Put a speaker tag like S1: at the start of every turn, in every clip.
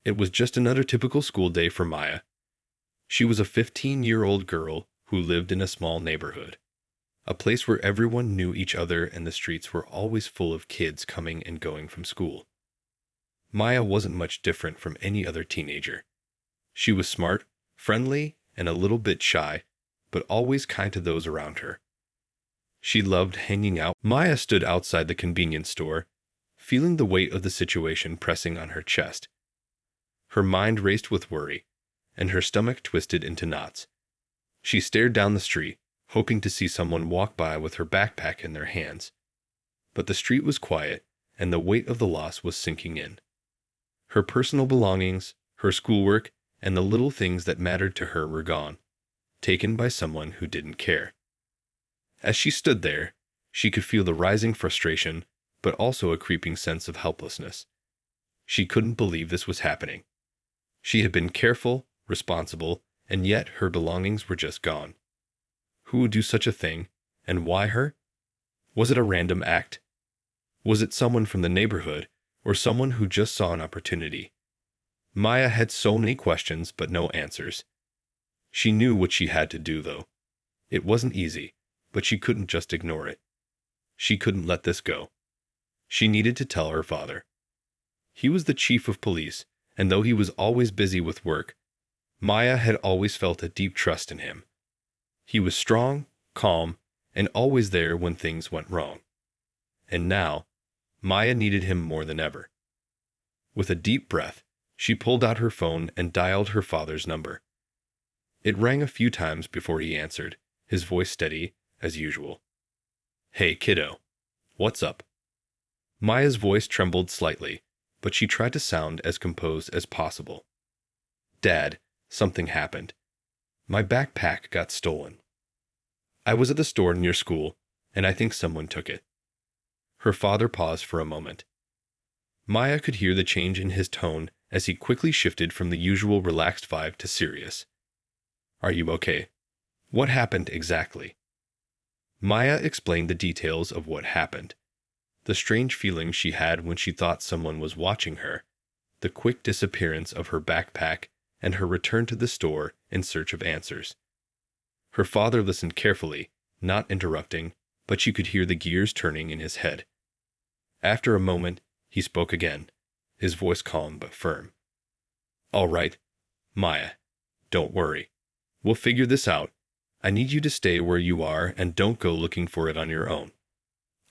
S1: It was just another typical school day for Maya. She was a 15-year-old girl who lived in a small neighborhood, a place where everyone knew each other and the streets were always full of kids coming and going from school. Maya wasn't much different from any other teenager. She was smart, friendly, and a little bit shy, but always kind to those around her. She loved hanging out. Maya stood outside the convenience store, feeling the weight of the situation pressing on her chest. Her mind raced with worry, and her stomach twisted into knots. She stared down the street, hoping to see someone walk by with her backpack in their hands. But the street was quiet, and the weight of the loss was sinking in. Her personal belongings, her schoolwork, and the little things that mattered to her were gone, taken by someone who didn't care. As she stood there, she could feel the rising frustration, but also a creeping sense of helplessness. She couldn't believe this was happening. She had been careful, responsible, and yet her belongings were just gone. Who would do such a thing, and why her? Was it a random act? Was it someone from the neighborhood, or someone who just saw an opportunity? Maya had so many questions but no answers. She knew what she had to do, though. It wasn't easy, but she couldn't just ignore it. She couldn't let this go. She needed to tell her father. He was the chief of police, and though he was always busy with work, Maya had always felt a deep trust in him. He was strong, calm, and always there when things went wrong. And now, Maya needed him more than ever. With a deep breath, she pulled out her phone and dialed her father's number. It rang a few times before he answered, his voice steady, as usual. "Hey, kiddo. What's up?" Maya's voice trembled slightly, but she tried to sound as composed as possible. "Dad, something happened. My backpack got stolen. I was at the store near school, and I think someone took it." Her father paused for a moment. Maya could hear the change in his tone as he quickly shifted from the usual relaxed vibe to serious. "Are you okay? What happened exactly?" Maya explained the details of what happened. The strange feeling she had when she thought someone was watching her, the quick disappearance of her backpack, and her return to the store in search of answers. Her father listened carefully, not interrupting, but she could hear the gears turning in his head. After a moment, he spoke again, his voice calm but firm. "All right, Maya, don't worry. We'll figure this out. I need you to stay where you are and don't go looking for it on your own.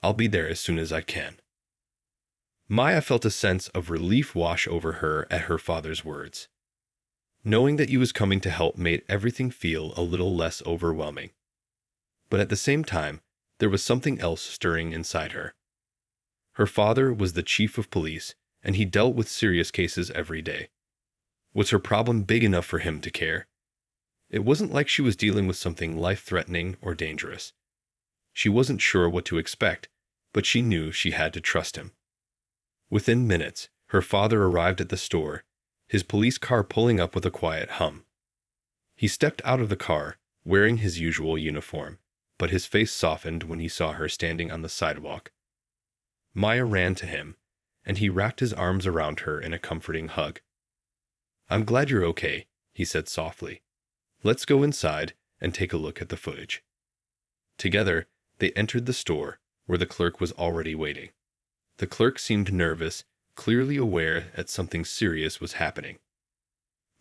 S1: I'll be there as soon as I can." Maya felt a sense of relief wash over her at her father's words. Knowing that he was coming to help made everything feel a little less overwhelming. But at the same time, there was something else stirring inside her. Her father was the chief of police, and he dealt with serious cases every day. Was her problem big enough for him to care? It wasn't like she was dealing with something life-threatening or dangerous. She wasn't sure what to expect, but she knew she had to trust him. Within minutes, her father arrived at the store, his police car pulling up with a quiet hum. He stepped out of the car, wearing his usual uniform, but his face softened when he saw her standing on the sidewalk. Maya ran to him, and he wrapped his arms around her in a comforting hug. "I'm glad you're okay," he said softly. "Let's go inside and take a look at the footage." Together, they entered the store, where the clerk was already waiting. The clerk seemed nervous, clearly aware that something serious was happening.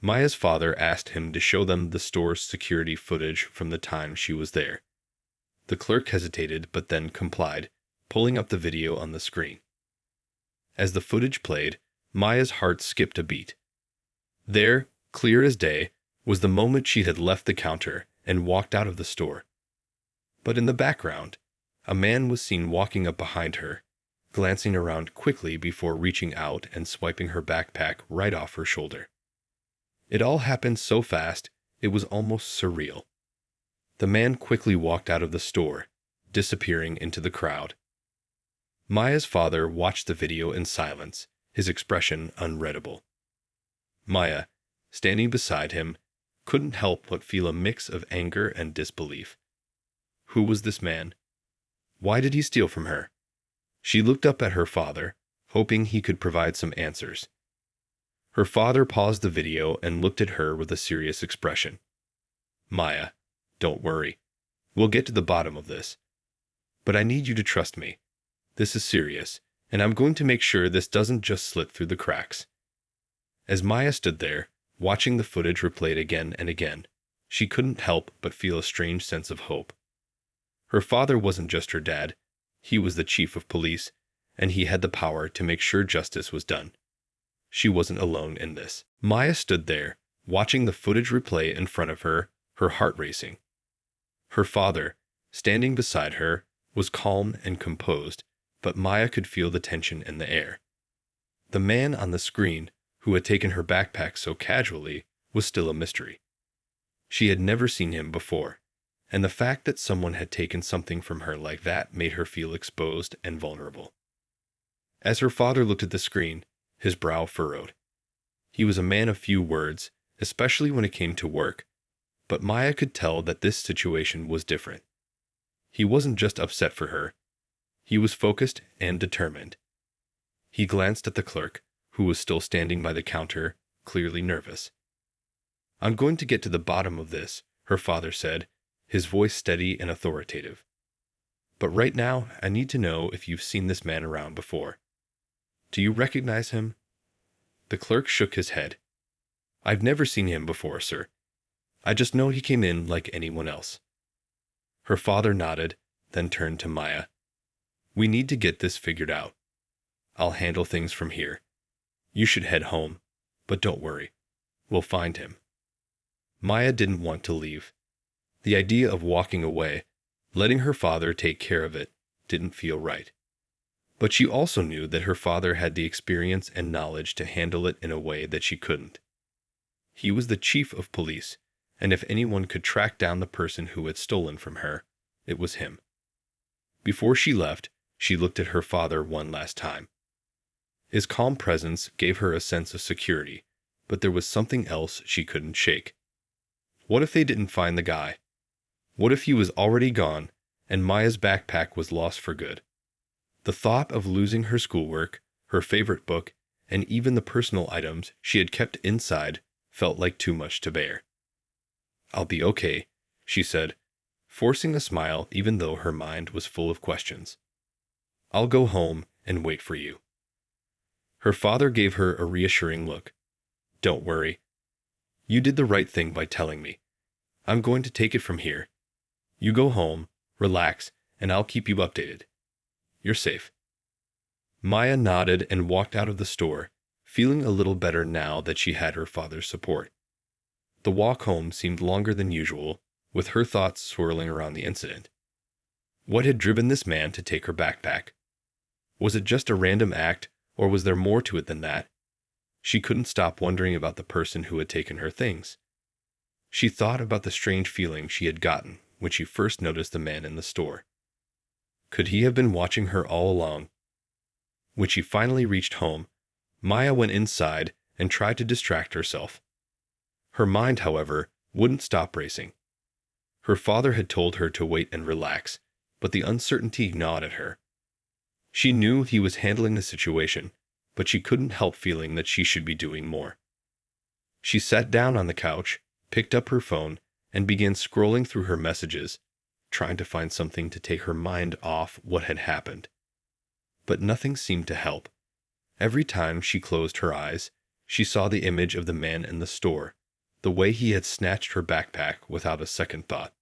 S1: Maya's father asked him to show them the store's security footage from the time she was there. The clerk hesitated but then complied, pulling up the video on the screen. As the footage played, Maya's heart skipped a beat. There, clear as day, was the moment she had left the counter and walked out of the store. But in the background, a man was seen walking up behind her, glancing around quickly before reaching out and swiping her backpack right off her shoulder. It all happened so fast, it was almost surreal. The man quickly walked out of the store, disappearing into the crowd. Maya's father watched the video in silence, his expression unreadable. Maya, standing beside him, couldn't help but feel a mix of anger and disbelief. Who was this man? Why did he steal from her? She looked up at her father, hoping he could provide some answers. Her father paused the video and looked at her with a serious expression. Maya, don't worry. We'll get to the bottom of this. But I need you to trust me. This is serious, and I'm going to make sure this doesn't just slip through the cracks. As Maya stood there, watching the footage replayed again and again, she couldn't help but feel a strange sense of hope. Her father wasn't just her dad. He was the chief of police, and he had the power to make sure justice was done. She wasn't alone in this. Maya stood there, watching the footage replay in front of her, her heart racing. Her father, standing beside her, was calm and composed, but Maya could feel the tension in the air. The man on the screen, who had taken her backpack so casually, was still a mystery. She had never seen him before, and the fact that someone had taken something from her like that made her feel exposed and vulnerable. As her father looked at the screen, his brow furrowed. He was a man of few words, especially when it came to work, but Maya could tell that this situation was different. He wasn't just upset for her. He was focused and determined. He glanced at the clerk, who was still standing by the counter, clearly nervous. I'm going to get to the bottom of this, her father said, his voice steady and authoritative. But right now, I need to know if you've seen this man around before. Do you recognize him? The clerk shook his head. I've never seen him before, sir. I just know he came in like anyone else. Her father nodded, then turned to Maya. We need to get this figured out. I'll handle things from here. You should head home, but don't worry. We'll find him. Maya didn't want to leave. The idea of walking away, letting her father take care of it, didn't feel right. But she also knew that her father had the experience and knowledge to handle it in a way that she couldn't. He was the chief of police, and if anyone could track down the person who had stolen from her, it was him. Before she left, she looked at her father one last time. His calm presence gave her a sense of security, but there was something else she couldn't shake. What if they didn't find the guy? What if he was already gone, and Maya's backpack was lost for good? The thought of losing her schoolwork, her favorite book, and even the personal items she had kept inside felt like too much to bear. I'll be okay, she said, forcing a smile even though her mind was full of questions. I'll go home and wait for you. Her father gave her a reassuring look. Don't worry. You did the right thing by telling me. I'm going to take it from here. You go home, relax, and I'll keep you updated. You're safe. Maya nodded and walked out of the store, feeling a little better now that she had her father's support. The walk home seemed longer than usual, with her thoughts swirling around the incident. What had driven this man to take her backpack? Was it just a random act, or was there more to it than that? She couldn't stop wondering about the person who had taken her things. She thought about the strange feeling she had gotten when she first noticed the man in the store. Could he have been watching her all along? When she finally reached home, Maya went inside and tried to distract herself. Her mind, however, wouldn't stop racing. Her father had told her to wait and relax, but the uncertainty gnawed at her. She knew he was handling the situation, but she couldn't help feeling that she should be doing more. She sat down on the couch, picked up her phone, and began scrolling through her messages, trying to find something to take her mind off what had happened. But nothing seemed to help. Every time she closed her eyes, she saw the image of the man in the store, the way he had snatched her backpack without a second thought.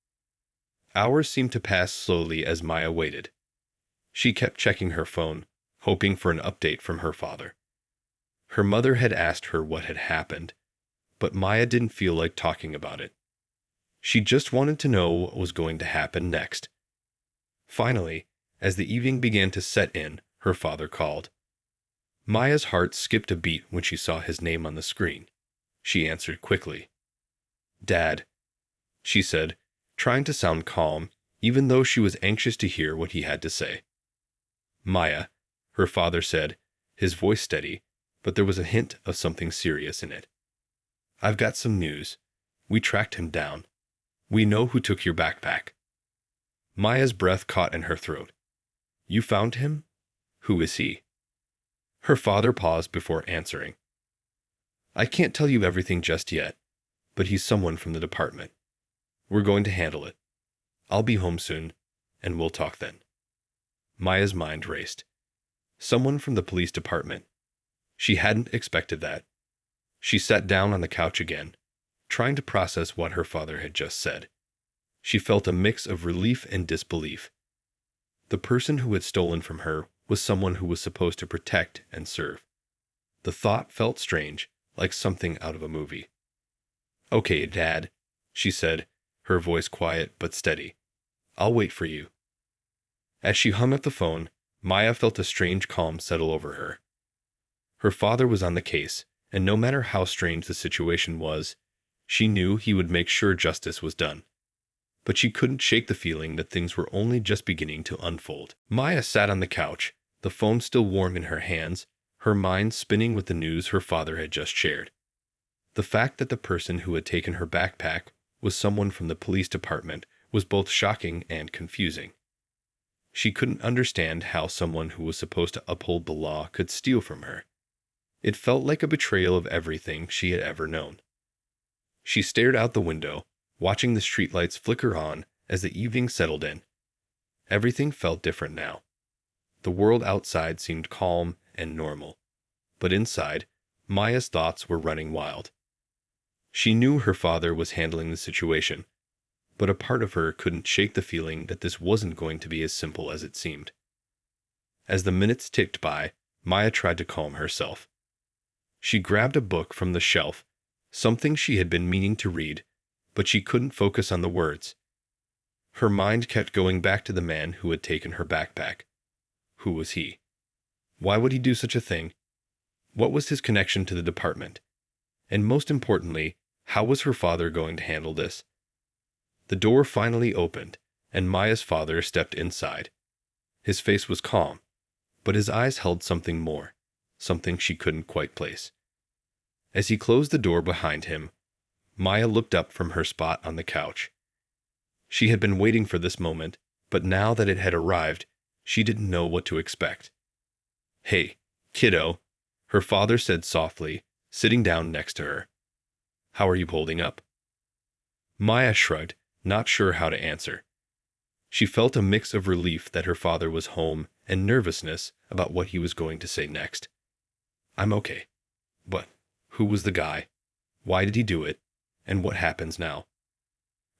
S1: Hours seemed to pass slowly as Maya waited. She kept checking her phone, hoping for an update from her father. Her mother had asked her what had happened, but Maya didn't feel like talking about it. She just wanted to know what was going to happen next. Finally, as the evening began to set in, her father called. Maya's heart skipped a beat when she saw his name on the screen. She answered quickly. "Dad," she said, trying to sound calm, even though she was anxious to hear what he had to say. "Maya," her father said, his voice steady, but there was a hint of something serious in it. "I've got some news. We tracked him down. We know who took your backpack." Maya's breath caught in her throat. "You found him? Who is he?" Her father paused before answering. I can't tell you everything just yet, but he's someone from the department. We're going to handle it. I'll be home soon, and we'll talk then. Maya's mind raced. Someone from the police department. She hadn't expected that. She sat down on the couch again, trying to process what her father had just said. She felt a mix of relief and disbelief. The person who had stolen from her was someone who was supposed to protect and serve. The thought felt strange, like something out of a movie. "Okay, Dad," she said, her voice quiet but steady. "I'll wait for you." As she hung up the phone, Maya felt a strange calm settle over her. Her father was on the case, and no matter how strange the situation was, she knew he would make sure justice was done. But she couldn't shake the feeling that things were only just beginning to unfold. Maya sat on the couch, the phone still warm in her hands, her mind spinning with the news her father had just shared. The fact that the person who had taken her backpack was someone from the police department was both shocking and confusing. She couldn't understand how someone who was supposed to uphold the law could steal from her. It felt like a betrayal of everything she had ever known. She stared out the window, watching the streetlights flicker on as the evening settled in. Everything felt different now. The world outside seemed calm and normal, but inside, Maya's thoughts were running wild. She knew her father was handling the situation, but a part of her couldn't shake the feeling that this wasn't going to be as simple as it seemed. As the minutes ticked by, Maya tried to calm herself. She grabbed a book from the shelf, something she had been meaning to read, but she couldn't focus on the words. Her mind kept going back to the man who had taken her backpack. Who was he? Why would he do such a thing? What was his connection to the department? And most importantly, how was her father going to handle this? The door finally opened, and Maya's father stepped inside. His face was calm, but his eyes held something more, something she couldn't quite place. As he closed the door behind him, Maya looked up from her spot on the couch. She had been waiting for this moment, but now that it had arrived, she didn't know what to expect. "Hey, kiddo," her father said softly, sitting down next to her. "How are you holding up?" Maya shrugged, not sure how to answer. She felt a mix of relief that her father was home and nervousness about what he was going to say next. "I'm okay. But who was the guy? Why did he do it? And what happens now?"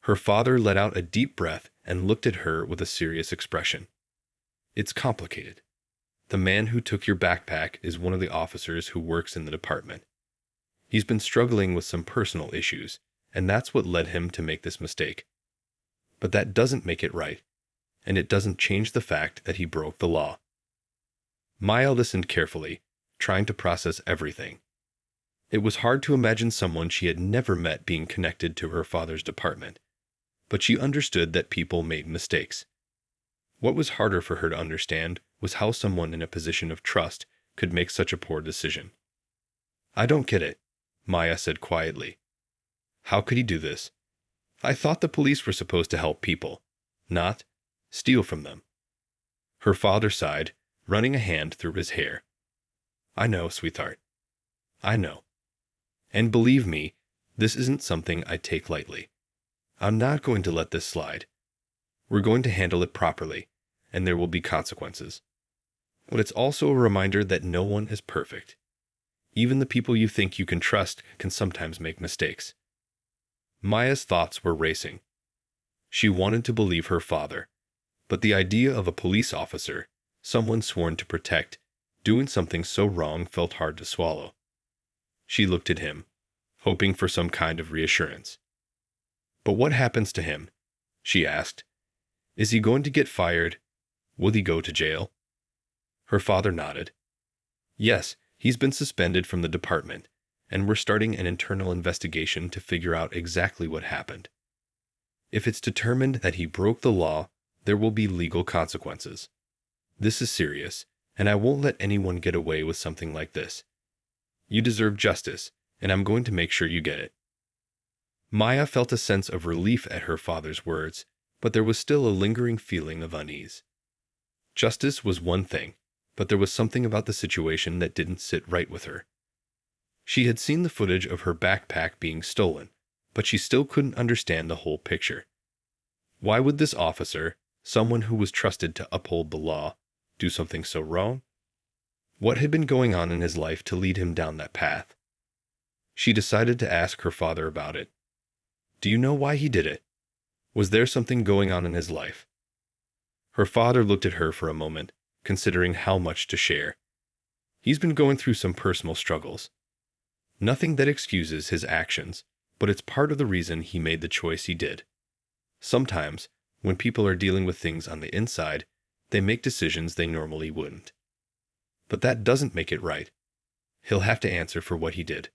S1: Her father let out a deep breath and looked at her with a serious expression. "It's complicated. The man who took your backpack is one of the officers who works in the department. He's been struggling with some personal issues, and that's what led him to make this mistake. But that doesn't make it right, and it doesn't change the fact that he broke the law." Maya listened carefully, trying to process everything. It was hard to imagine someone she had never met being connected to her father's department, but she understood that people made mistakes. What was harder for her to understand was how someone in a position of trust could make such a poor decision. "I don't get it," Maya said quietly. "How could he do this? I thought the police were supposed to help people, not steal from them." Her father sighed, running a hand through his hair. "I know, sweetheart. I know. And believe me, this isn't something I take lightly. I'm not going to let this slide. We're going to handle it properly, and there will be consequences. But it's also a reminder that no one is perfect. Even the people you think you can trust can sometimes make mistakes." Maya's thoughts were racing. She wanted to believe her father, but the idea of a police officer, someone sworn to protect, doing something so wrong felt hard to swallow. She looked at him, hoping for some kind of reassurance. "But what happens to him?" she asked. "Is he going to get fired? Will he go to jail?" Her father nodded. "Yes, he's been suspended from the department, and we're starting an internal investigation to figure out exactly what happened. If it's determined that he broke the law, there will be legal consequences. This is serious, and I won't let anyone get away with something like this. You deserve justice, and I'm going to make sure you get it." Maya felt a sense of relief at her father's words, but there was still a lingering feeling of unease. Justice was one thing, but there was something about the situation that didn't sit right with her. She had seen the footage of her backpack being stolen, but she still couldn't understand the whole picture. Why would this officer, someone who was trusted to uphold the law, do something so wrong? What had been going on in his life to lead him down that path? She decided to ask her father about it. Do you know why he did it? Was there something going on in his life? Her father looked at her for a moment, considering how much to share. He's been going through some personal struggles. Nothing that excuses his actions, but it's part of the reason he made the choice he did. Sometimes, when people are dealing with things on the inside, they make decisions they normally wouldn't. But that doesn't make it right. He'll have to answer for what he did.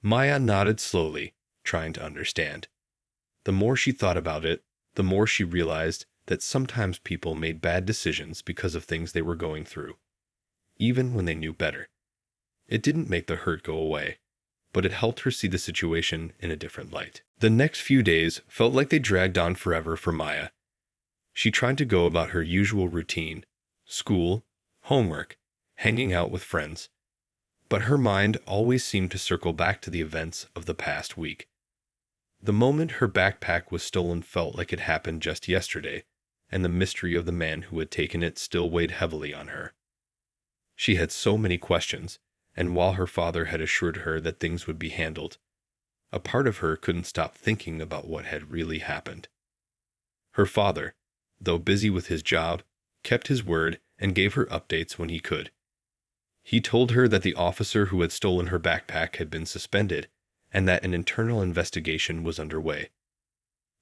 S1: Maya nodded slowly, trying to understand. The more she thought about it, the more she realized that sometimes people made bad decisions because of things they were going through, even when they knew better. It didn't make the hurt go away, but it helped her see the situation in a different light. The next few days felt like they dragged on forever for Maya. She tried to go about her usual routine: school, homework, hanging out with friends. But her mind always seemed to circle back to the events of the past week. The moment her backpack was stolen felt like it happened just yesterday, and the mystery of the man who had taken it still weighed heavily on her. She had so many questions, and while her father had assured her that things would be handled, a part of her couldn't stop thinking about what had really happened. Her father, though busy with his job, kept his word and gave her updates when he could. He told her that the officer who had stolen her backpack had been suspended, and that an internal investigation was underway.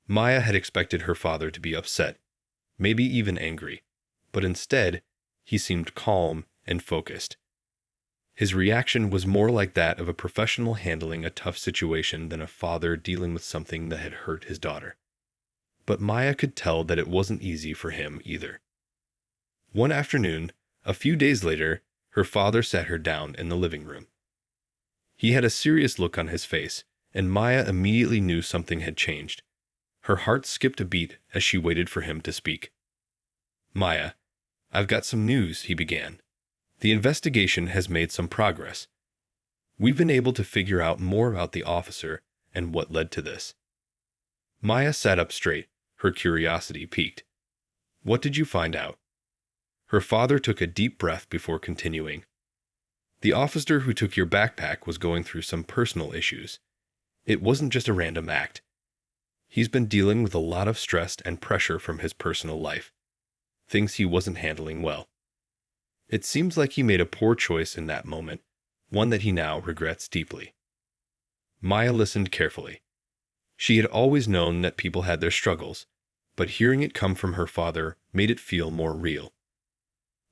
S1: Maya had expected her father to be upset, maybe even angry, but instead, he seemed calm and focused. His reaction was more like that of a professional handling a tough situation than a father dealing with something that had hurt his daughter. But Maya could tell that it wasn't easy for him either. One afternoon, a few days later, her father sat her down in the living room. He had a serious look on his face, and Maya immediately knew something had changed. Her heart skipped a beat as she waited for him to speak. "Maya, I've got some news," he began. "The investigation has made some progress. We've been able to figure out more about the officer and what led to this." Maya sat up straight, her curiosity piqued. "What did you find out?" Her father took a deep breath before continuing. "The officer who took your backpack was going through some personal issues. It wasn't just a random act. He's been dealing with a lot of stress and pressure from his personal life, things he wasn't handling well. It seems like he made a poor choice in that moment, one that he now regrets deeply." Maya listened carefully. She had always known that people had their struggles, but hearing it come from her father made it feel more real.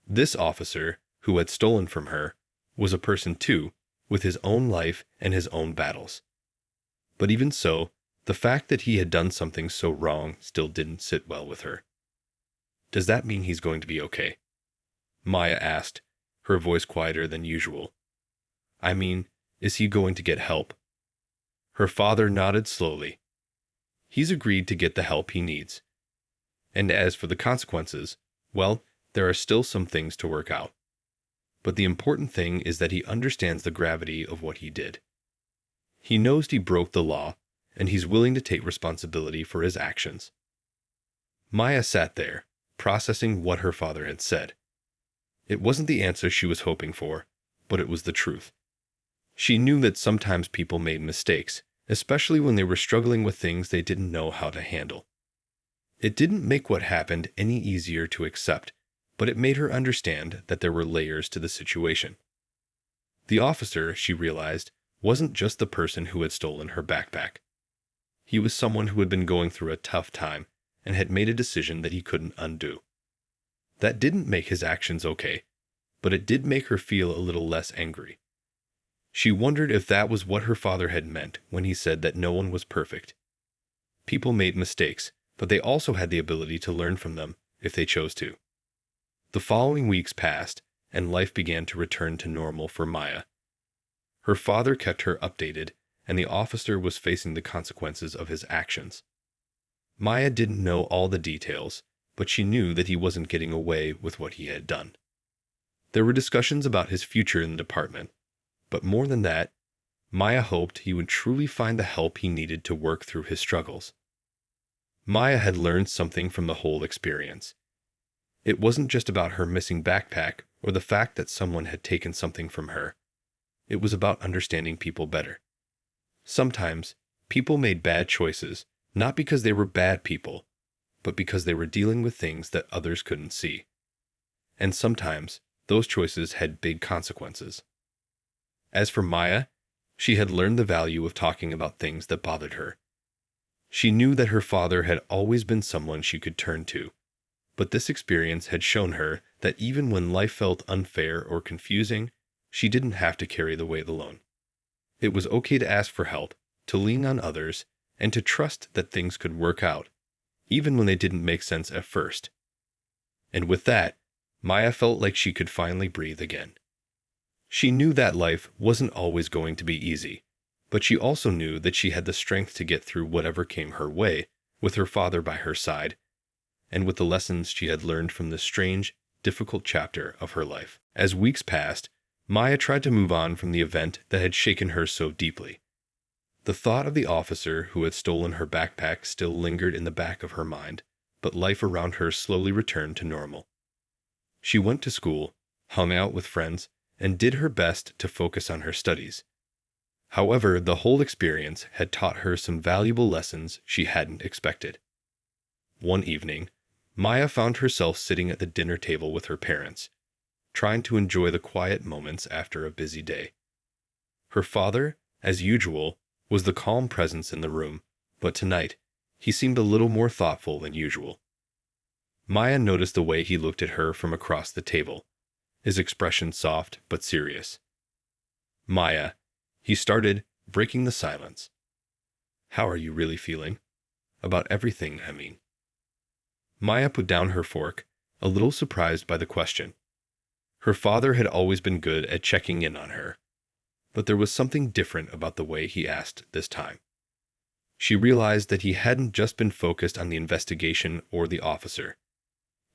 S1: This officer, who had stolen from her, was a person too, with his own life and his own battles. But even so, the fact that he had done something so wrong still didn't sit well with her. "Does that mean he's going to be okay?" Maya asked, her voice quieter than usual. "I mean, is he going to get help?" Her father nodded slowly. "He's agreed to get the help he needs. And as for the consequences, well, there are still some things to work out. But the important thing is that he understands the gravity of what he did. He knows he broke the law, and he's willing to take responsibility for his actions." Maya sat there, processing what her father had said. It wasn't the answer she was hoping for, but it was the truth. She knew that sometimes people made mistakes, especially when they were struggling with things they didn't know how to handle. It didn't make what happened any easier to accept, but it made her understand that there were layers to the situation. The officer, she realized, wasn't just the person who had stolen her backpack. He was someone who had been going through a tough time and had made a decision that he couldn't undo. That didn't make his actions okay, but it did make her feel a little less angry. She wondered if that was what her father had meant when he said that no one was perfect. People made mistakes, but they also had the ability to learn from them if they chose to. The following weeks passed, and life began to return to normal for Maya. Her father kept her updated, and the officer was facing the consequences of his actions. Maya didn't know all the details, but she knew that he wasn't getting away with what he had done. There were discussions about his future in the department, But more than that, Maya hoped he would truly find the help he needed to work through his struggles. Maya had learned something from the whole experience. It wasn't just about her missing backpack or the fact that someone had taken something from her. It was about understanding people better. Sometimes, people made bad choices, not because they were bad people, but because they were dealing with things that others couldn't see. And sometimes, those choices had big consequences. As for Maya, she had learned the value of talking about things that bothered her. She knew that her father had always been someone she could turn to, but this experience had shown her that even when life felt unfair or confusing, she didn't have to carry the weight alone. It was okay to ask for help, to lean on others, and to trust that things could work out, even when they didn't make sense at first. And with that, Maya felt like she could finally breathe again. She knew that life wasn't always going to be easy, but she also knew that she had the strength to get through whatever came her way, with her father by her side, and with the lessons she had learned from this strange, difficult chapter of her life. As weeks passed, Maya tried to move on from the event that had shaken her so deeply. The thought of the officer who had stolen her backpack still lingered in the back of her mind, but life around her slowly returned to normal. She went to school, hung out with friends, and did her best to focus on her studies. However, the whole experience had taught her some valuable lessons she hadn't expected. One evening, Maya found herself sitting at the dinner table with her parents, trying to enjoy the quiet moments after a busy day. Her father, as usual, was the calm presence in the room, but tonight, he seemed a little more thoughtful than usual. Maya noticed the way he looked at her from across the table, his expression soft but serious. "Maya," he started, breaking the silence. "How are you really feeling? About everything, I mean." Maya put down her fork, a little surprised by the question. Her father had always been good at checking in on her, but there was something different about the way he asked this time. She realized that he hadn't just been focused on the investigation or the officer.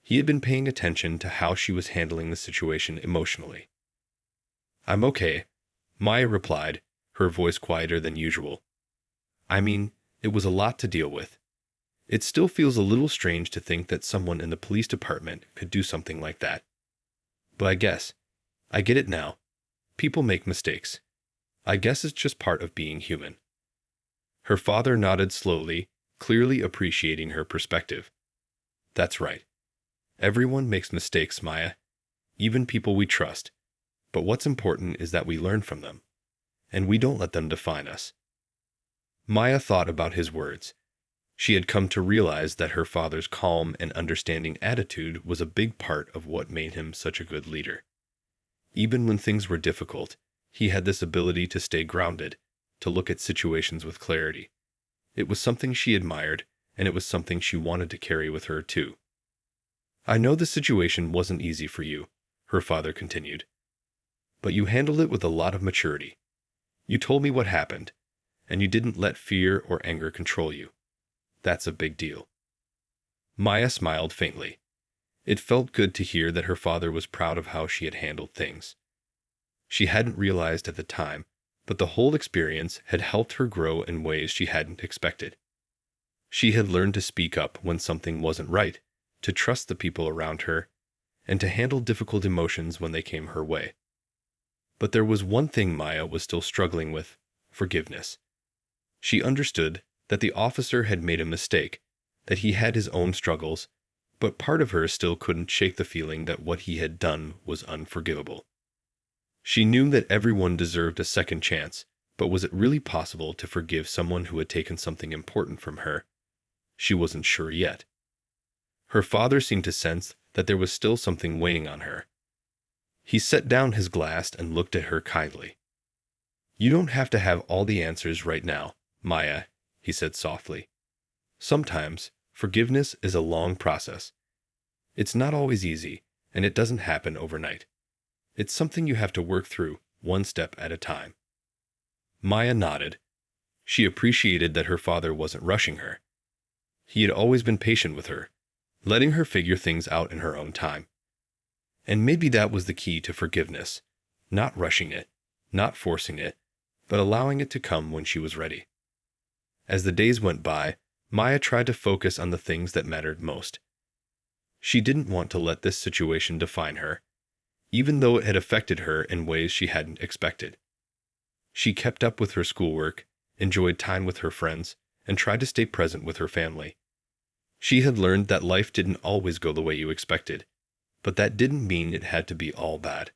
S1: He had been paying attention to how she was handling the situation emotionally. "I'm okay," Maya replied, her voice quieter than usual. "I mean, it was a lot to deal with. It still feels a little strange to think that someone in the police department could do something like that. But I get it now. People make mistakes. I guess it's just part of being human." Her father nodded slowly, clearly appreciating her perspective. "That's right. Everyone makes mistakes, Maya, even people we trust. But what's important is that we learn from them, and we don't let them define us." Maya thought about his words. She had come to realize that her father's calm and understanding attitude was a big part of what made him such a good leader. Even when things were difficult, he had this ability to stay grounded, to look at situations with clarity. It was something she admired, and it was something she wanted to carry with her too. "I know the situation wasn't easy for you," her father continued, "but you handled it with a lot of maturity. You told me what happened, and you didn't let fear or anger control you. That's a big deal." Maya smiled faintly. It felt good to hear that her father was proud of how she had handled things. She hadn't realized at the time, but the whole experience had helped her grow in ways she hadn't expected. She had learned to speak up when something wasn't right, to trust the people around her, and to handle difficult emotions when they came her way. But there was one thing Maya was still struggling with: forgiveness. She understood that the officer had made a mistake, that he had his own struggles, but part of her still couldn't shake the feeling that what he had done was unforgivable. She knew that everyone deserved a second chance, but was it really possible to forgive someone who had taken something important from her? She wasn't sure yet. Her father seemed to sense that there was still something weighing on her. He set down his glass and looked at her kindly. "You don't have to have all the answers right now, Maya," he said softly. "Sometimes, forgiveness is a long process. It's not always easy, and it doesn't happen overnight. It's something you have to work through, one step at a time." Maya nodded. She appreciated that her father wasn't rushing her. He had always been patient with her, letting her figure things out in her own time. And maybe that was the key to forgiveness: not rushing it, not forcing it, but allowing it to come when she was ready. As the days went by, Maya tried to focus on the things that mattered most. She didn't want to let this situation define her, even though it had affected her in ways she hadn't expected. She kept up with her schoolwork, enjoyed time with her friends, and tried to stay present with her family. She had learned that life didn't always go the way you expected, but that didn't mean it had to be all bad.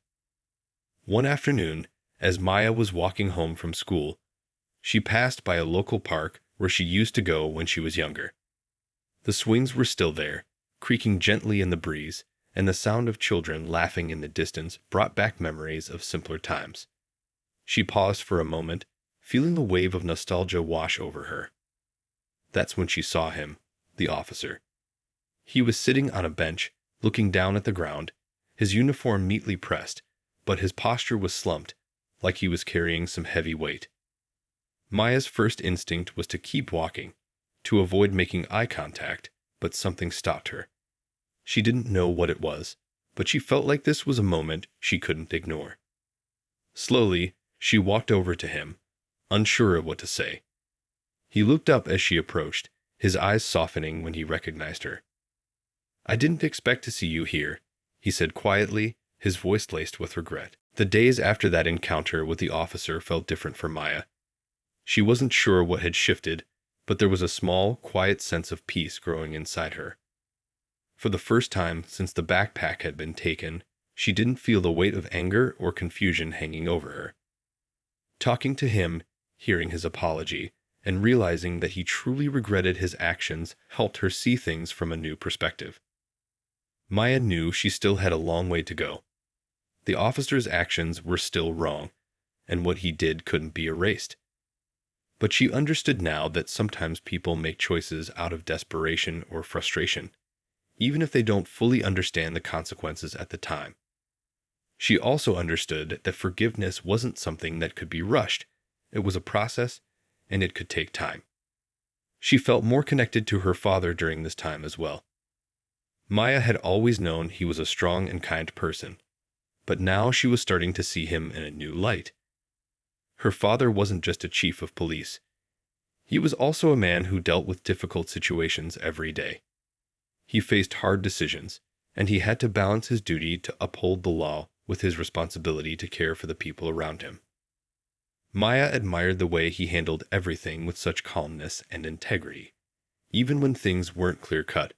S1: One afternoon, as Maya was walking home from school, she passed by a local park where she used to go when she was younger. The swings were still there, creaking gently in the breeze, and the sound of children laughing in the distance brought back memories of simpler times. She paused for a moment, feeling the wave of nostalgia wash over her. That's when she saw him, the officer. He was sitting on a bench, looking down at the ground, his uniform neatly pressed, but his posture was slumped, like he was carrying some heavy weight. Maya's first instinct was to keep walking, to avoid making eye contact, but something stopped her. She didn't know what it was, but she felt like this was a moment she couldn't ignore. Slowly, she walked over to him, unsure of what to say. He looked up as she approached, his eyes softening when he recognized her. "I didn't expect to see you here," he said quietly, his voice laced with regret. The days after that encounter with the officer felt different for Maya. She wasn't sure what had shifted, but there was a small, quiet sense of peace growing inside her. For the first time since the backpack had been taken, she didn't feel the weight of anger or confusion hanging over her. Talking to him, hearing his apology, and realizing that he truly regretted his actions helped her see things from a new perspective. Maya knew she still had a long way to go. The officer's actions were still wrong, and what he did couldn't be erased. But she understood now that sometimes people make choices out of desperation or frustration, even if they don't fully understand the consequences at the time. She also understood that forgiveness wasn't something that could be rushed. It was a process, and it could take time. She felt more connected to her father during this time as well. Maya had always known he was a strong and kind person, but now she was starting to see him in a new light. Her father wasn't just a chief of police. He was also a man who dealt with difficult situations every day. He faced hard decisions, and he had to balance his duty to uphold the law with his responsibility to care for the people around him. Maya admired the way he handled everything with such calmness and integrity, even when things weren't clear-cut.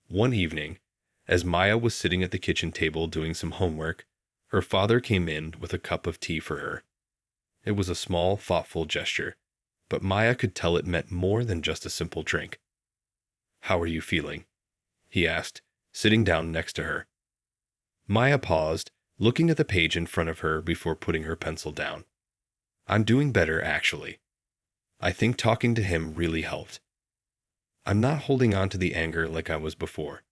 S1: One evening, as Maya was sitting at the kitchen table doing some homework, her father came in with a cup of tea for her. It was a small, thoughtful gesture, but Maya could tell it meant more than just a simple drink. "How are you feeling?" he asked, sitting down next to her. Maya paused, looking at the page in front of her before putting her pencil down. "I'm doing better, actually. I think talking to him really helped. I'm not holding on to the anger like I was before."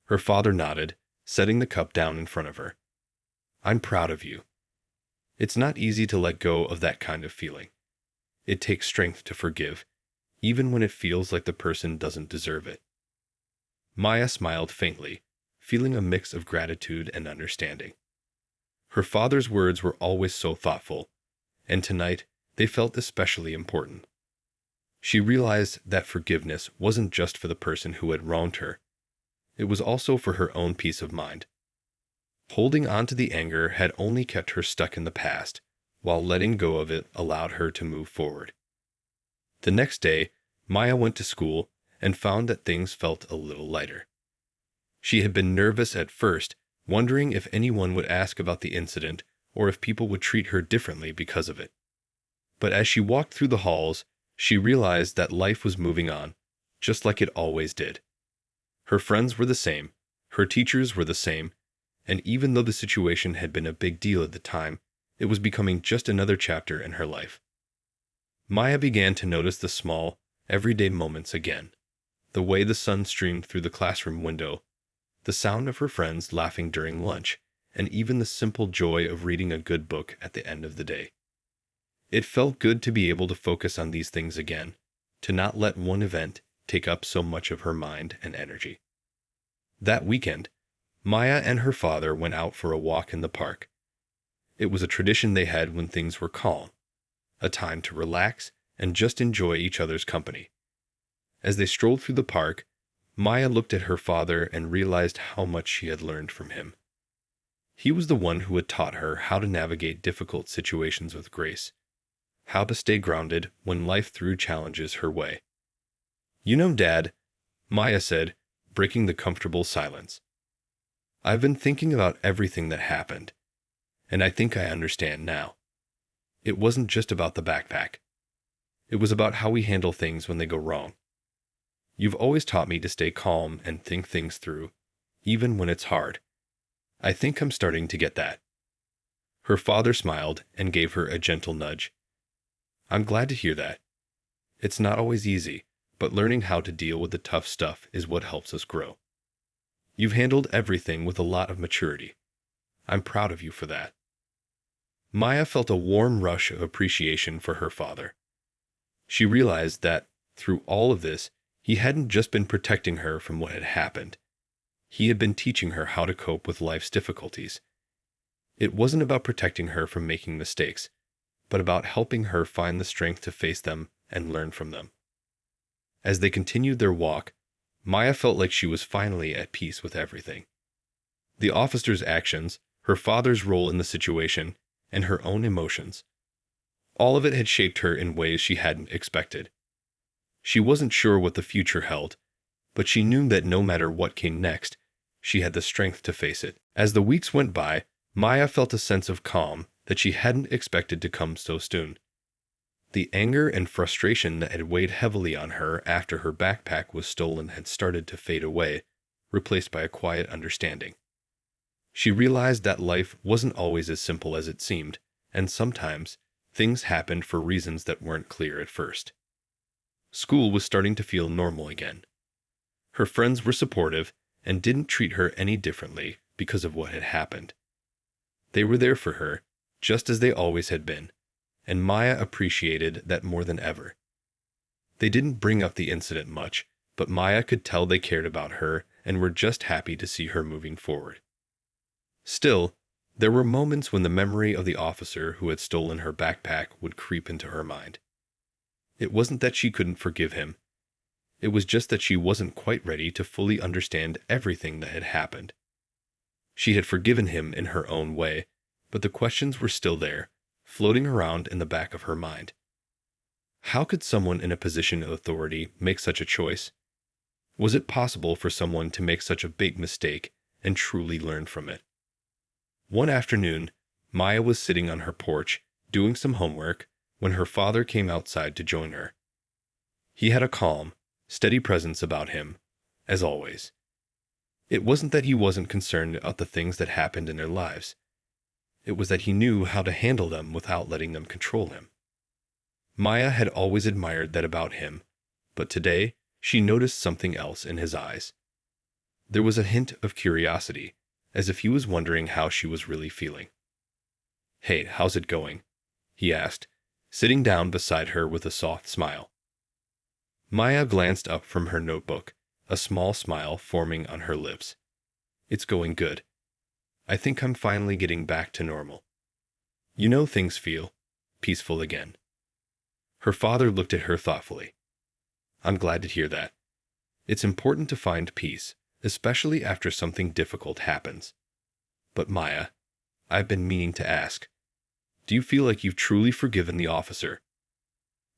S1: Her father nodded, setting the cup down in front of her. "I'm proud of you. It's not easy to let go of that kind of feeling. It takes strength to forgive, even when it feels like the person doesn't deserve it." Maya smiled faintly, feeling a mix of gratitude and understanding. Her father's words were always so thoughtful, and tonight they felt especially important. She realized that forgiveness wasn't just for the person who had wronged her. It was also for her own peace of mind. Holding on to the anger had only kept her stuck in the past, while letting go of it allowed her to move forward. The next day, Maya went to school and found that things felt a little lighter. She had been nervous at first, wondering if anyone would ask about the incident or if people would treat her differently because of it. But as she walked through the halls, she realized that life was moving on, just like it always did. Her friends were the same, her teachers were the same, and even though the situation had been a big deal at the time, it was becoming just another chapter in her life. Maya began to notice the small, everyday moments again. The way the sun streamed through the classroom window, the sound of her friends laughing during lunch, and even the simple joy of reading a good book at the end of the day. It felt good to be able to focus on these things again, to not let one event take up so much of her mind and energy. That weekend, Maya and her father went out for a walk in the park. It was a tradition they had when things were calm, a time to relax and just enjoy each other's company. As they strolled through the park, Maya looked at her father and realized how much she had learned from him. He was the one who had taught her how to navigate difficult situations with grace, how to stay grounded when life threw challenges her way. "You know, Dad," Maya said, breaking the comfortable silence, "I've been thinking about everything that happened, and I think I understand now. It wasn't just about the backpack. It was about how we handle things when they go wrong. You've always taught me to stay calm and think things through, even when it's hard. I think I'm starting to get that." Her father smiled and gave her a gentle nudge. "I'm glad to hear that. It's not always easy, but learning how to deal with the tough stuff is what helps us grow. You've handled everything with a lot of maturity. I'm proud of you for that." Maya felt a warm rush of appreciation for her father. She realized that, through all of this, he hadn't just been protecting her from what had happened. He had been teaching her how to cope with life's difficulties. It wasn't about protecting her from making mistakes, but about helping her find the strength to face them and learn from them. As they continued their walk, Maya felt like she was finally at peace with everything. The officer's actions, her father's role in the situation, and her own emotions. All of it had shaped her in ways she hadn't expected. She wasn't sure what the future held, but she knew that no matter what came next, she had the strength to face it. As the weeks went by, Maya felt a sense of calm that she hadn't expected to come so soon. The anger and frustration that had weighed heavily on her after her backpack was stolen had started to fade away, replaced by a quiet understanding. She realized that life wasn't always as simple as it seemed, and sometimes things happened for reasons that weren't clear at first. School was starting to feel normal again. Her friends were supportive and didn't treat her any differently because of what had happened. They were there for her, just as they always had been, and Maya appreciated that more than ever. They didn't bring up the incident much, but Maya could tell they cared about her and were just happy to see her moving forward. Still, there were moments when the memory of the officer who had stolen her backpack would creep into her mind. It wasn't that she couldn't forgive him. It was just that she wasn't quite ready to fully understand everything that had happened. She had forgiven him in her own way, but the questions were still there, floating around in the back of her mind. How could someone in a position of authority make such a choice? Was it possible for someone to make such a big mistake and truly learn from it? One afternoon, Maya was sitting on her porch, doing some homework, when her father came outside to join her. He had a calm, steady presence about him, as always. It wasn't that he wasn't concerned about the things that happened in their lives. It was that he knew how to handle them without letting them control him. Maya had always admired that about him, but today she noticed something else in his eyes. There was a hint of curiosity, as if he was wondering how she was really feeling. "Hey, how's it going?" he asked, sitting down beside her with a soft smile. Maya glanced up from her notebook, a small smile forming on her lips. "It's going good. I think I'm finally getting back to normal. You know, things feel peaceful again." Her father looked at her thoughtfully. "I'm glad to hear that. It's important to find peace, especially after something difficult happens. But Maya, I've been meaning to ask, do you feel like you've truly forgiven the officer?"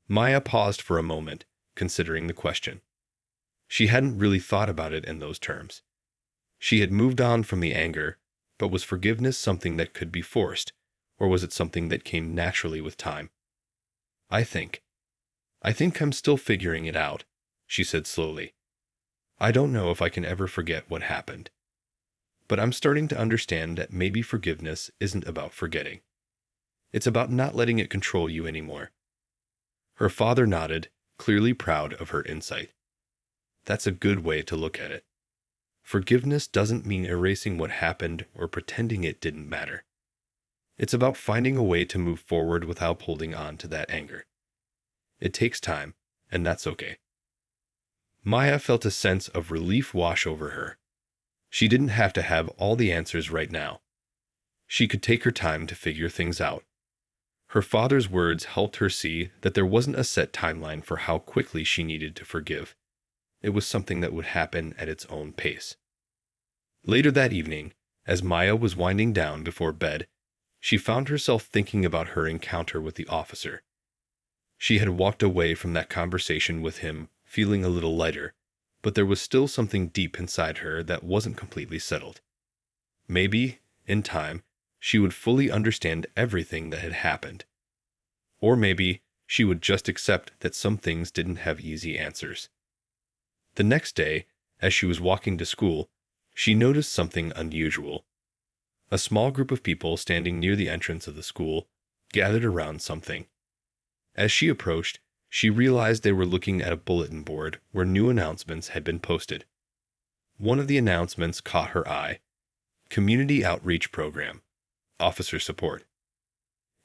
S1: Maya paused for a moment, considering the question. She hadn't really thought about it in those terms. She had moved on from the anger, but was forgiveness something that could be forced, or was it something that came naturally with time? I think I'm still figuring it out," she said slowly. "I don't know if I can ever forget what happened. But I'm starting to understand that maybe forgiveness isn't about forgetting. It's about not letting it control you anymore." Her father nodded, clearly proud of her insight. That's a good way to look at it. Forgiveness doesn't mean erasing what happened or pretending it didn't matter. It's about finding a way to move forward without holding on to that anger. It takes time, and that's okay. Maya felt a sense of relief wash over her. She didn't have to have all the answers right now. She could take her time to figure things out. Her father's words helped her see that there wasn't a set timeline for how quickly she needed to forgive. It was something that would happen at its own pace. Later that evening, as Maya was winding down before bed, she found herself thinking about her encounter with the officer. She had walked away from that conversation with him feeling a little lighter, but there was still something deep inside her that wasn't completely settled. Maybe, in time, she would fully understand everything that had happened. Or maybe she would just accept that some things didn't have easy answers. The next day, as she was walking to school, she noticed something unusual. A small group of people standing near the entrance of the school gathered around something. As she approached, she realized they were looking at a bulletin board where new announcements had been posted. One of the announcements caught her eye. Community Outreach Program. Officer Support.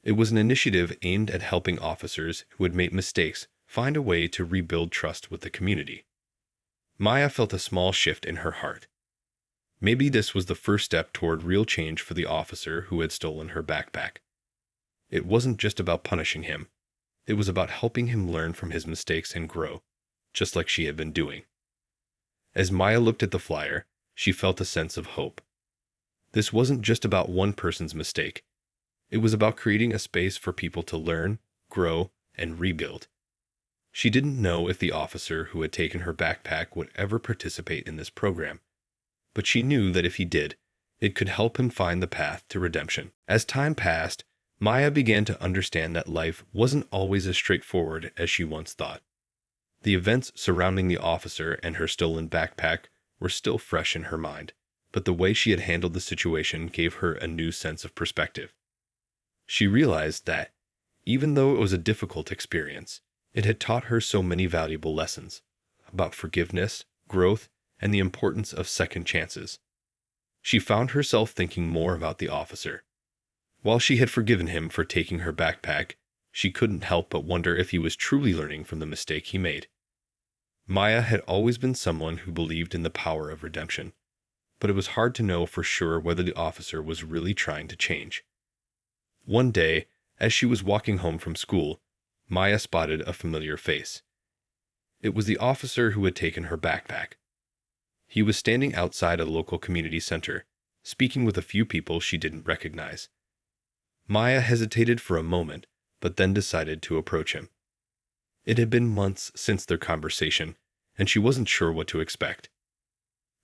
S1: It was an initiative aimed at helping officers who had made mistakes find a way to rebuild trust with the community. Maya felt a small shift in her heart. Maybe this was the first step toward real change for the officer who had stolen her backpack. It wasn't just about punishing him. It was about helping him learn from his mistakes and grow, just like she had been doing. As Maya looked at the flyer, she felt a sense of hope. This wasn't just about one person's mistake. It was about creating a space for people to learn, grow, and rebuild. She didn't know if the officer who had taken her backpack would ever participate in this program, but she knew that if he did, it could help him find the path to redemption. As time passed, Maya began to understand that life wasn't always as straightforward as she once thought. The events surrounding the officer and her stolen backpack were still fresh in her mind, but the way she had handled the situation gave her a new sense of perspective. She realized that, even though it was a difficult experience, it had taught her so many valuable lessons about forgiveness, growth, and the importance of second chances. She found herself thinking more about the officer. While she had forgiven him for taking her backpack, she couldn't help but wonder if he was truly learning from the mistake he made. Maya had always been someone who believed in the power of redemption, but it was hard to know for sure whether the officer was really trying to change. One day, as she was walking home from school, Maya spotted a familiar face. It was the officer who had taken her backpack. He was standing outside a local community center, speaking with a few people she didn't recognize. Maya hesitated for a moment, but then decided to approach him. It had been months since their conversation, and she wasn't sure what to expect.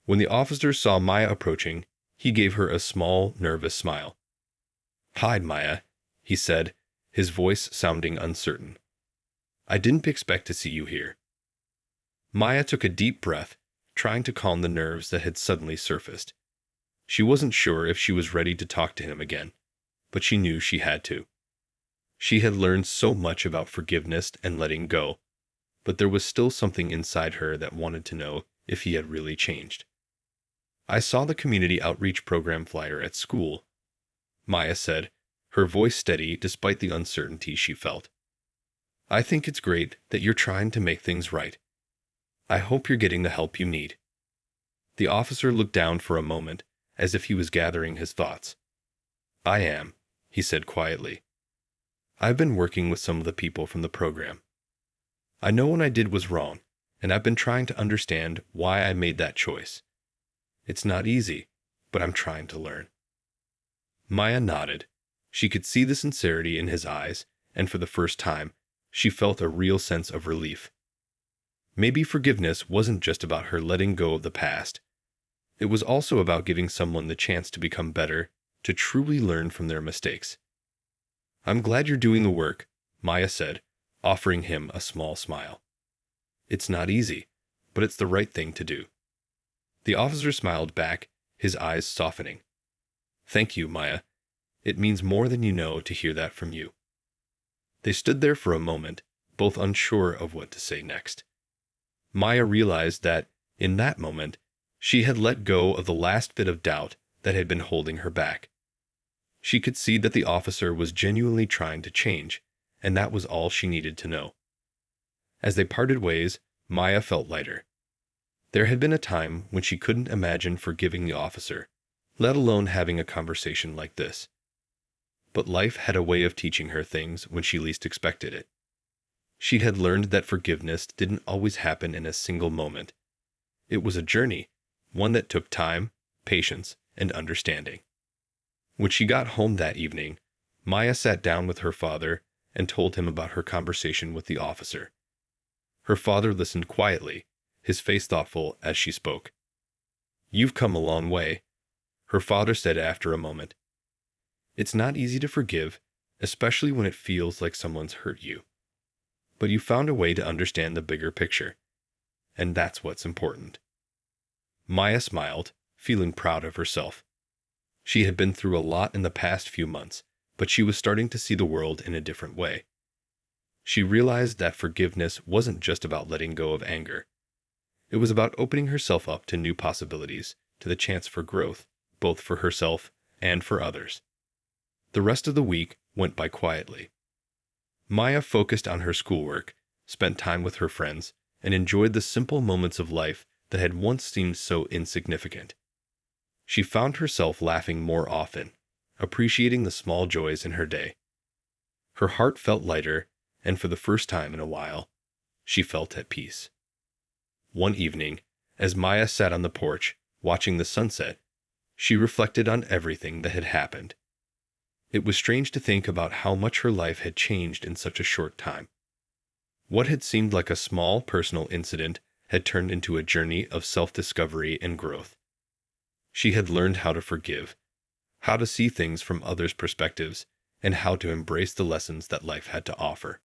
S1: When the officer saw Maya approaching, he gave her a small, nervous smile. "Hi, Maya," he said, his voice sounding uncertain. "I didn't expect to see you here." Maya took a deep breath, trying to calm the nerves that had suddenly surfaced. She wasn't sure if she was ready to talk to him again, but she knew she had to. She had learned so much about forgiveness and letting go, but there was still something inside her that wanted to know if he had really changed. "I saw the community outreach program flyer at school," Maya said, her voice steady despite the uncertainty she felt. "I think it's great that you're trying to make things right. I hope you're getting the help you need." The officer looked down for a moment, as if he was gathering his thoughts. "I am," he said quietly. "I've been working with some of the people from the program. I know what I did was wrong, and I've been trying to understand why I made that choice. It's not easy, but I'm trying to learn." Maya nodded. She could see the sincerity in his eyes, and for the first time, she felt a real sense of relief. Maybe forgiveness wasn't just about her letting go of the past. It was also about giving someone the chance to become better, to truly learn from their mistakes. "I'm glad you're doing the work," Maya said, offering him a small smile. "It's not easy, but it's the right thing to do." The officer smiled back, his eyes softening. "Thank you, Maya. It means more than you know to hear that from you." They stood there for a moment, both unsure of what to say next. Maya realized that, in that moment, she had let go of the last bit of doubt that had been holding her back. She could see that the officer was genuinely trying to change, and that was all she needed to know. As they parted ways, Maya felt lighter. There had been a time when she couldn't imagine forgiving the officer, let alone having a conversation like this. But life had a way of teaching her things when she least expected it. She had learned that forgiveness didn't always happen in a single moment. It was a journey, one that took time, patience, and understanding. When she got home that evening, Maya sat down with her father and told him about her conversation with the officer. Her father listened quietly, his face thoughtful as she spoke. "You've come a long way," her father said after a moment. "It's not easy to forgive, especially when it feels like someone's hurt you. But you found a way to understand the bigger picture, and that's what's important." Maya smiled, feeling proud of herself. She had been through a lot in the past few months, but she was starting to see the world in a different way. She realized that forgiveness wasn't just about letting go of anger. It was about opening herself up to new possibilities, to the chance for growth, both for herself and for others. The rest of the week went by quietly. Maya focused on her schoolwork, spent time with her friends, and enjoyed the simple moments of life that had once seemed so insignificant. She found herself laughing more often, appreciating the small joys in her day. Her heart felt lighter, and for the first time in a while, she felt at peace. One evening, as Maya sat on the porch, watching the sunset, she reflected on everything that had happened. It was strange to think about how much her life had changed in such a short time. What had seemed like a small personal incident had turned into a journey of self-discovery and growth. She had learned how to forgive, how to see things from others' perspectives, and how to embrace the lessons that life had to offer.